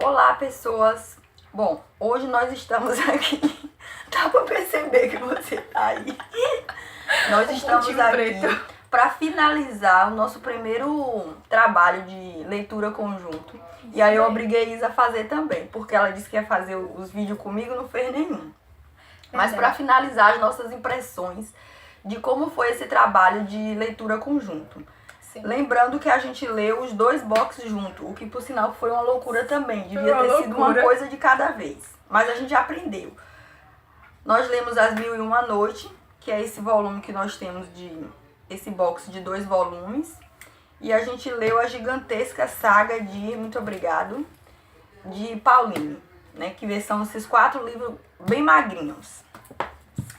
Olá, pessoas! Bom, hoje nós estamos aqui. Dá pra perceber que você tá aí. Nós estamos aqui para finalizar o nosso primeiro trabalho de leitura conjunto. E aí eu obriguei Isa a fazer também, porque ela disse que ia fazer os vídeos comigo e não fez nenhum. Mas para finalizar as nossas impressões de como foi esse trabalho de leitura conjunto. Sim. Lembrando que a gente leu os 2 boxes junto, o que por sinal foi uma loucura também. Devia ter sido uma coisa de cada vez. Mas a gente aprendeu. Nós lemos As Mil e Uma Noite, que é esse volume que nós temos esse box de 2 volumes. E a gente leu a gigantesca saga de, muito obrigado, de Pauline, né? Que são esses 4 livros bem magrinhos.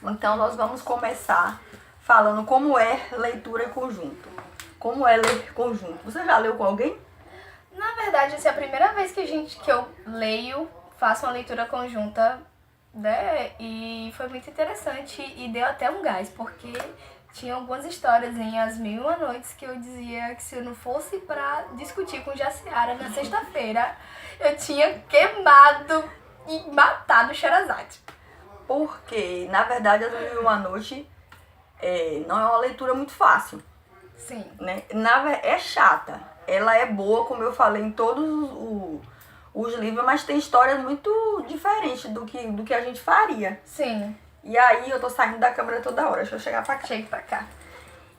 Então nós vamos começar falando como é leitura conjunto. Como é ler conjunto? Você já leu com alguém? Na verdade, essa é a primeira vez que eu leio, faço uma leitura conjunta, né? E foi muito interessante e deu até um gás, porque tinha algumas histórias em As Mil e Uma Noites que eu dizia que se eu não fosse pra discutir com Jaciara na sexta-feira, eu tinha queimado e matado Sherazade. Porque, na verdade, As Mil e Uma Noite não é uma leitura muito fácil. Sim. Né? É chata. Ela é boa, como eu falei, em todos os livros, mas tem histórias muito diferentes do que a gente faria. Sim. E aí eu tô saindo da câmera toda hora, deixa eu chegar pra cá. Chega pra cá.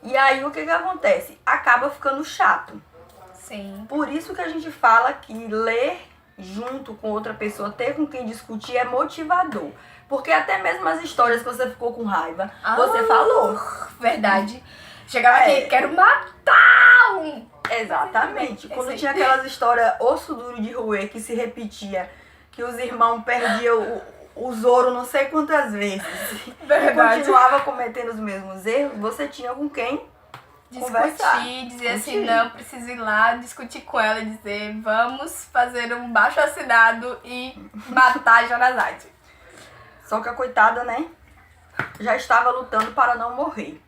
E aí o que acontece? Acaba ficando chato. Sim. Por isso que a gente fala que ler junto com outra pessoa, ter com quem discutir é motivador. Porque até mesmo as histórias que você ficou com raiva, você falou. Verdade. Chegava aqui, quero matar um... Exatamente. Quando tinha aquelas histórias osso duro de roer que se repetia, que os irmãos perdiam o Zoro não sei quantas vezes. Verdade. E continuava cometendo os mesmos erros, você tinha com quem conversar. Dizer assim, não, preciso ir lá, discutir com ela e dizer, vamos fazer um baixo assinado e matar a Sherazade. Só que a coitada, né, já estava lutando para não morrer.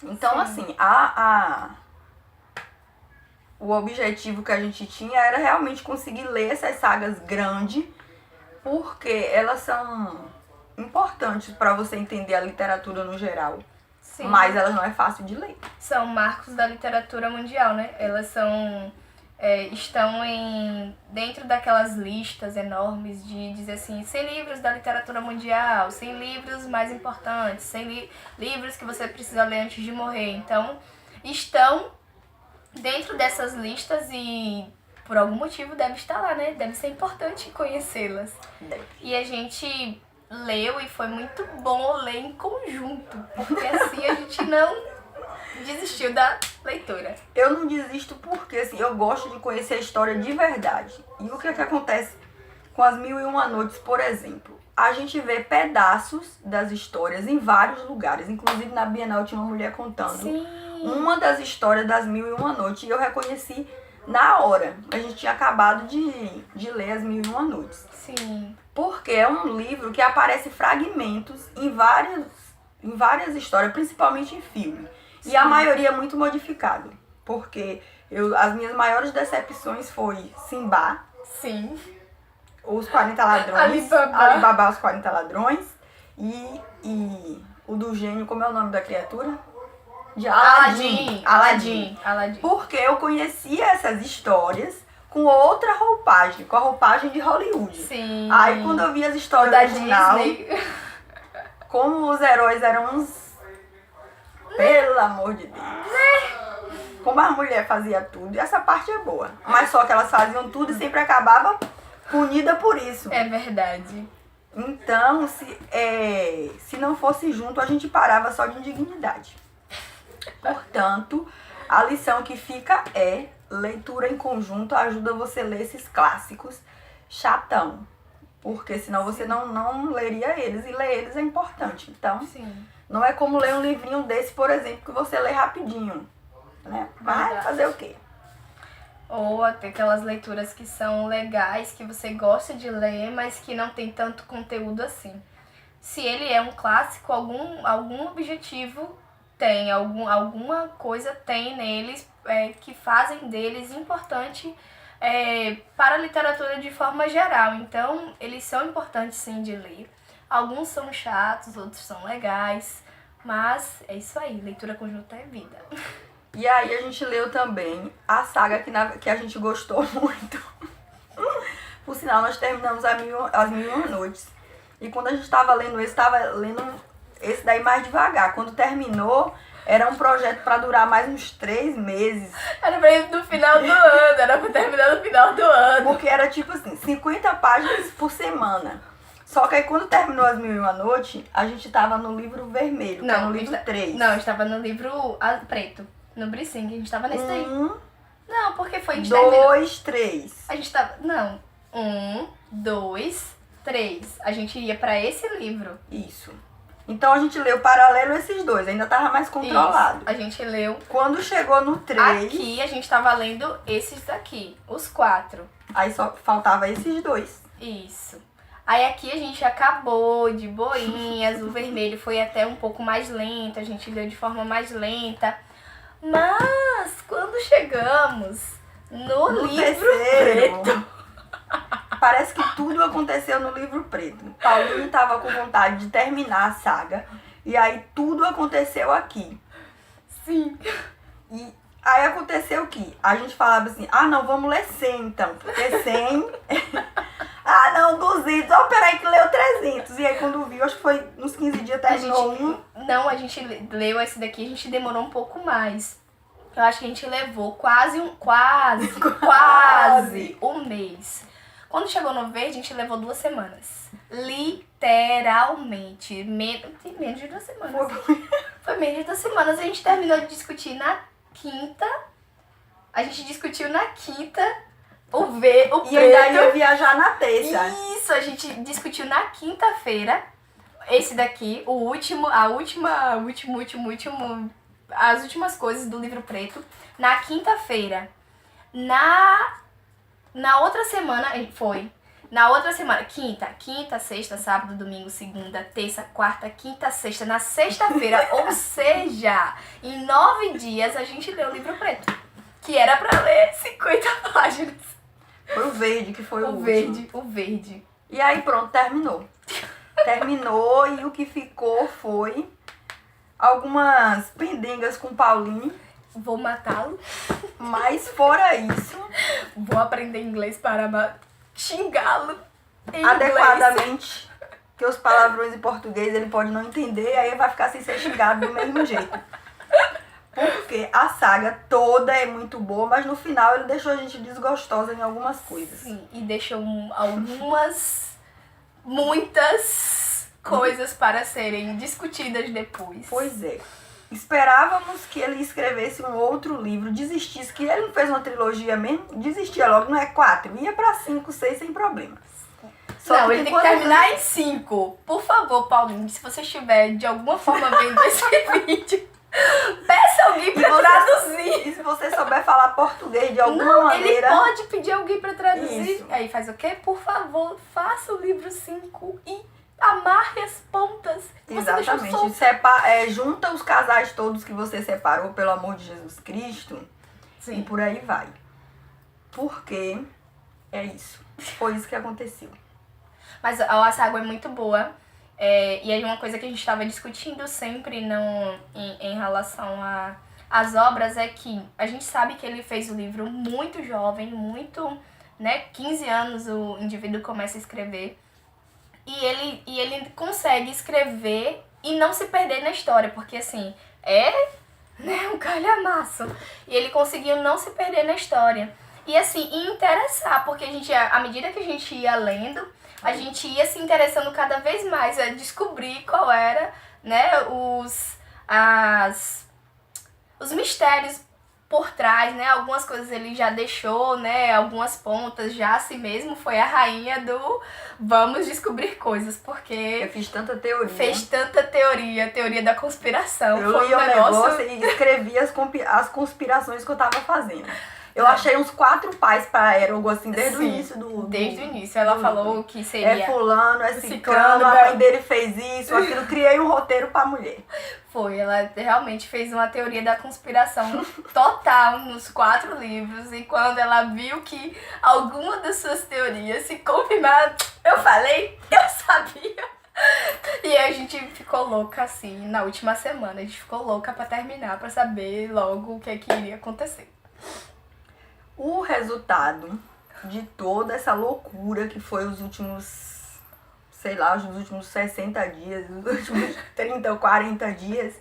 Então, sim, assim, o objetivo que a gente tinha era realmente conseguir ler essas sagas grandes, porque elas são importantes para você entender a literatura no geral. Sim. Mas elas não é fácil de ler. São marcos da literatura mundial, né? Elas estão dentro daquelas listas enormes de dizer assim, 100 livros da literatura mundial, 100 livros mais importantes, 100 livros que você precisa ler antes de morrer. Então, estão dentro dessas listas e por algum motivo deve estar lá, né? Deve ser importante conhecê-las. E a gente leu e foi muito bom ler em conjunto, porque assim a gente não desistiu da leitura. Eu não desisto porque assim, eu gosto de conhecer a história de verdade. E o que acontece com As Mil e Uma Noites, por exemplo? A gente vê pedaços das histórias em vários lugares. Inclusive na Bienal tinha uma mulher contando. Sim. Uma das histórias das Mil e Uma Noites. E eu reconheci na hora. A gente tinha acabado de ler As Mil e Uma Noites. Sim. Porque é um livro que aparece fragmentos em várias histórias, principalmente em filme. Sim. E a maioria é muito modificado. Porque as minhas maiores decepções foi Simba. Sim. Os 40 Ladrões. Alibaba, Os 40 Ladrões. E o do gênio, como é o nome da criatura? De Aladdin. Porque eu conhecia essas histórias com outra roupagem, com a roupagem de Hollywood. Sim. Aí quando eu vi as histórias da original, Disney, como os heróis eram uns... Pelo amor de Deus. Como a mulher fazia tudo, e essa parte é boa. Mas só que elas faziam tudo e sempre acabava punida por isso. É verdade. Então, se não fosse junto, a gente parava só de indignidade. Portanto, a lição que fica é: leitura em conjunto ajuda você a ler esses clássicos chatão. Porque senão você não leria eles. E ler eles é importante. Então, sim, não é como ler um livrinho desse, por exemplo, que você lê rapidinho. Né? Vai fazer o quê? Ou até aquelas leituras que são legais, que você gosta de ler, mas que não tem tanto conteúdo assim. Se ele é um clássico, algum objetivo tem, alguma coisa tem neles que fazem deles importante para a literatura de forma geral. Então, eles são importantes sim de ler. Alguns são chatos, outros são legais, mas é isso aí, leitura conjunta é vida. E aí a gente leu também a saga que a gente gostou muito. Por sinal, nós terminamos As Mil e Uma Noites. E quando a gente estava lendo esse daí mais devagar. Quando terminou, era um projeto para durar mais uns 3 meses. Era pra ir no final do ano, era pra terminar no final do ano. Porque era tipo assim, 50 páginas por semana. Só que aí quando terminou As Mil e Uma Noites, a gente tava no livro vermelho, que é no livro 3. Não, a gente tava no livro preto, no Brising, a gente tava nesse daí. Não, porque foi... 2, 3. A gente tava... Não. 1, 2, 3. A gente ia pra esse livro. Isso. Então a gente leu paralelo esses dois, ainda tava mais controlado. Isso. A gente leu... Quando chegou no 3... Aqui a gente tava lendo esses daqui, os 4. Aí só faltava esses 2. Isso. Aí aqui a gente acabou de boinhas, o vermelho foi até um pouco mais lento, a gente leu de forma mais lenta. Mas quando chegamos no livro preto... Parece que tudo aconteceu no livro preto. Paulinho tava com vontade de terminar a saga. E aí tudo aconteceu aqui. Sim. E aí aconteceu o quê? A gente falava assim, não, vamos ler 100 então. Porque 100... não, 200. Peraí que leu 300. E aí quando viu, acho que foi uns 15 dias terminou um. Não, a gente leu esse daqui, a gente demorou um pouco mais. Eu acho que a gente levou quase um mês. Quando chegou no verde, a gente levou 2 semanas. Literalmente. Menos de 2 semanas. Foi menos de 2 semanas. A gente terminou de discutir na quinta. A gente discutiu na quinta o preto. E ainda ia viajar na terça. Isso, a gente discutiu na quinta-feira. Esse daqui, as últimas coisas do livro preto. Na quinta-feira. Na outra semana, quinta, sexta, sábado, domingo, segunda, terça, quarta, quinta, sexta, na sexta-feira, ou seja, em 9 dias a gente leu o livro preto, que era pra ler 50 páginas. Foi o verde que foi o último. O verde. E aí pronto, terminou. Terminou e o que ficou foi algumas pendengas com Paulinho. Vou matá-lo. Mas fora isso... Vou aprender inglês para xingá-lo adequadamente. Que os palavrões em português ele pode não entender. E aí vai ficar sem ser xingado do mesmo jeito. Porque a saga toda é muito boa. Mas no final ele deixou a gente desgostosa em algumas coisas. Sim, e deixou muitas coisas para serem discutidas depois. Pois é. Esperávamos que ele escrevesse um outro livro, desistisse, que ele não fez uma trilogia mesmo, desistia logo, não é 4, ia pra 5, 6 sem problemas. Não, ele tem que terminar em 5. Por favor, Paulinho, se você estiver de alguma forma vendo esse vídeo, peça alguém pra traduzir. E se você souber falar português de alguma maneira... Ele pode pedir alguém pra traduzir. Isso. Aí faz o quê? Por favor, faça o livro 5 e amarre as pontas. Exatamente. Junta os casais todos que você separou, pelo amor de Jesus Cristo. Sim. E por aí vai. Porque é isso. Foi isso que aconteceu. Mas a saga é muito boa. E aí uma coisa que a gente estava discutindo sempre em relação às obras é que a gente sabe que ele fez o livro muito jovem, 15 anos o indivíduo começa a escrever. E ele consegue escrever e não se perder na história, porque assim, um calhamaço. E ele conseguiu não se perder na história. E assim, interessar, porque à medida que a gente ia lendo, a gente ia se interessando cada vez mais a descobrir qual era, os mistérios por trás, algumas coisas ele já deixou, algumas pontas, já assim mesmo foi a rainha do vamos descobrir coisas, porque... Eu fiz tanta teoria. Fez tanta teoria da conspiração. Eu li o negócio e escrevi as conspirações que eu tava fazendo. Eu achei uns 4 pais pra Erogo, assim, desde o Sim, início do... Desde o início. Ela falou que seria... É fulano, é ciclano, ciclano, a mãe dele fez isso, aquilo. Criei um roteiro pra mulher. Foi, ela realmente fez uma teoria da conspiração total nos 4 livros. E quando ela viu que alguma das suas teorias se confirmaram, eu falei, eu sabia. E a gente ficou louca assim, na última semana. A gente ficou louca pra terminar, pra saber logo o que iria acontecer. O resultado de toda essa loucura que foi os últimos, sei lá, os últimos 60 dias, os últimos 30 ou 40 dias,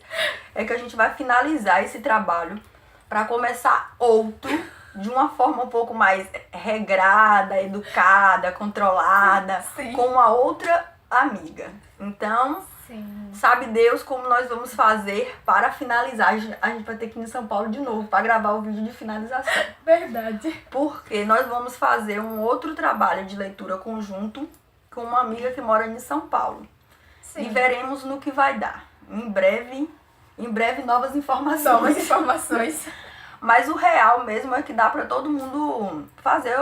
é que a gente vai finalizar esse trabalho pra começar outro de uma forma um pouco mais regrada, educada, controlada, Sim. com uma outra amiga. Então, Sim. sabe Deus como nós vamos fazer para finalizar. A gente vai ter que ir em São Paulo de novo para gravar o vídeo de finalização. Verdade. Porque nós vamos fazer um outro trabalho de leitura conjunto com uma amiga que mora em São Paulo. Sim. E veremos no que vai dar. Em breve novas informações. Novas informações. Mas o real mesmo é que dá para todo mundo fazer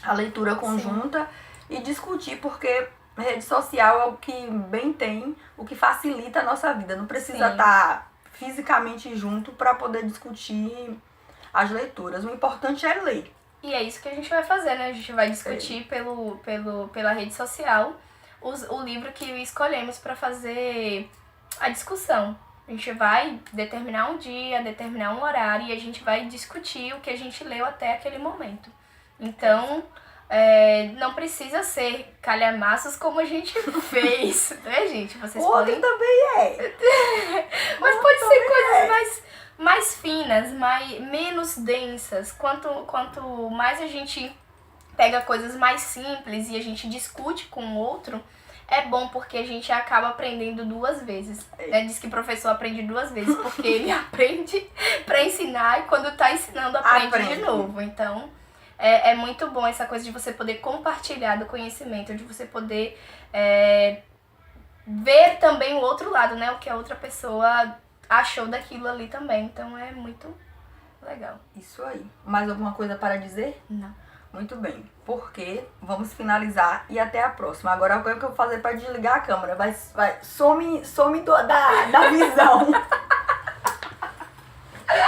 a leitura conjunta. Sim. E discutir, porque rede social é o que bem tem, o que facilita a nossa vida. Não precisa estar fisicamente junto para poder discutir as leituras. O importante é ler. E é isso que a gente vai fazer, né? A gente vai discutir pela rede social o livro que escolhemos para fazer a discussão. A gente vai determinar um dia, determinar um horário e a gente vai discutir o que a gente leu até aquele momento. Então... não precisa ser calhamaços como a gente fez, né, gente? Vocês podem... também é. Mas pode ser coisas mais finas, menos densas. Quanto mais a gente pega coisas mais simples e a gente discute com o outro, é bom porque a gente acaba aprendendo 2 vezes. Né? Diz que o professor aprende 2 vezes, porque ele aprende pra ensinar e quando tá ensinando aprende de novo. Então... É muito bom essa coisa de você poder compartilhar do conhecimento, de você poder ver também o outro lado, né? O que a outra pessoa achou daquilo ali também. Então é muito legal. Isso aí. Mais alguma coisa para dizer? Não. Muito bem. Porque vamos finalizar e até a próxima. Agora o que eu vou fazer para desligar a câmera? Some da visão.